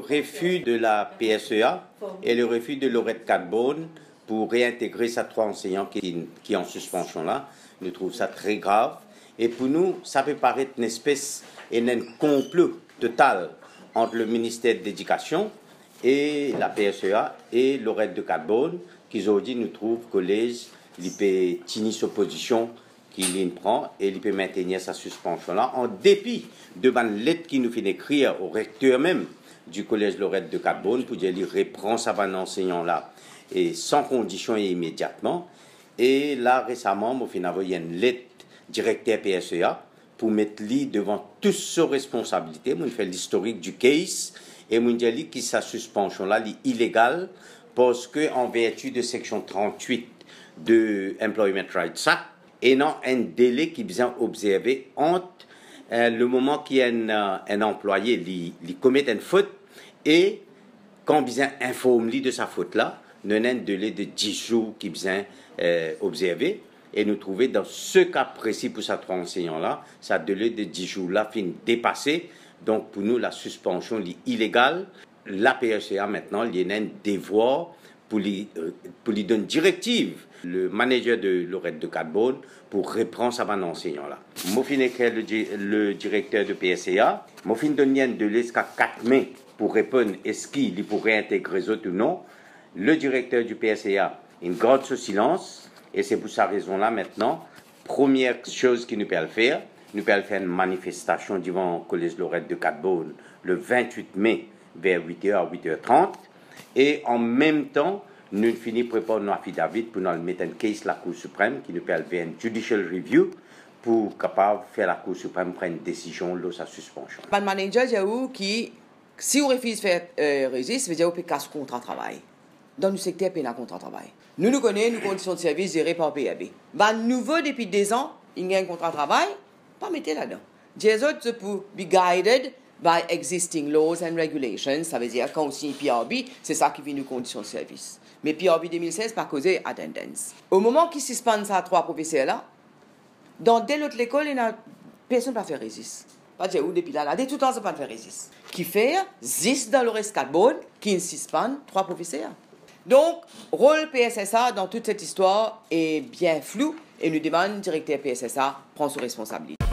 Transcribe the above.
refus de la PSEA et le refus de Laurette Cadbone pour réintégrer ces 3 enseignants qui sont en suspension là. Nous trouvons ça très grave. Et pour nous, ça peut paraître une espèce d'un complot total entre le ministère de l'Éducation et la PSEA et Laurette Cadbone, qui aujourd'hui nous trouve collège, il peut tenir sa position qu'il prend et il peut maintenir sa suspension là, en dépit de la lettre qu'il nous fait écrire au recteur même du collège Laurette Cadbone pour dire qu'il reprend sa ban enseignant là et sans condition et immédiatement. Et là récemment, il a envoyé une lettre directeur PSEA pour mettre lui devant toutes ses responsabilités. Il fait l'historique du case et il dit que sa suspension là est illégale parce que en vertu de section 38 de Employment Rights Act et non un délai qui vient observer entre le moment qu'un employé lui commet une faute et quand vient informer de sa faute là, nous avons un délai de 10 jours qui vient observer. Et nous trouvons dans ce cas précis pour ces 3 enseignants-là, ça délai de 10 jours-là finit dépassé. Donc pour nous, la suspension est illégale. La PSEA maintenant, il y a un devoir pour lui donner une directive, le manager de Laurette Cadbone, pour reprendre sa ban enseignant-là. Moi, le directeur de PSEA, moi, je donne un délai jusqu'à 4 mai pour répondre est-ce qu'il pourrait intégrer les autres ou non. Le directeur du PSEA, il garde ce silence. Et c'est pour cette raison-là, maintenant, première chose qu'il nous peut faire, nous peut faire une manifestation devant le collège Laurette Cadbone le 28 mai vers 8h à 8h30. Et en même temps, nous finissons préparer nos affidavits pour nous mettre en case la Cour suprême qui nous peut faire une judicial review pour capable faire la Cour suprême prendre une décision de sa suspension. Le manager dit qui, si on refuse de faire résiste, veut dire qu'on peut casser le contrat de travail. Dans le secteur, il y a un contrat de travail. Nous connaissons nos conditions de service gérées par PAB. Nouveau, depuis 2 ans, il y a un contrat de travail, pas mettre là-dedans. Les autres, pour be guided by existing laws and regulations, ça veut dire quand on signe PRB, c'est ça qui vient nos conditions de service. Mais PRB 2016, pas causé attendance. Au moment qu'ils suspendent ces 3 professeurs-là, dans dès l'autre école, personne ne va faire résiste. Pas de où depuis là, dès tout le temps, ça ne va pas faire résiste. Qui fait 10 dans Laurette Cadbone, qui suspend 3 professeurs. Donc, rôle PSSA dans toute cette histoire est bien flou et nous demande le directeur PSSA prend ses responsabilités.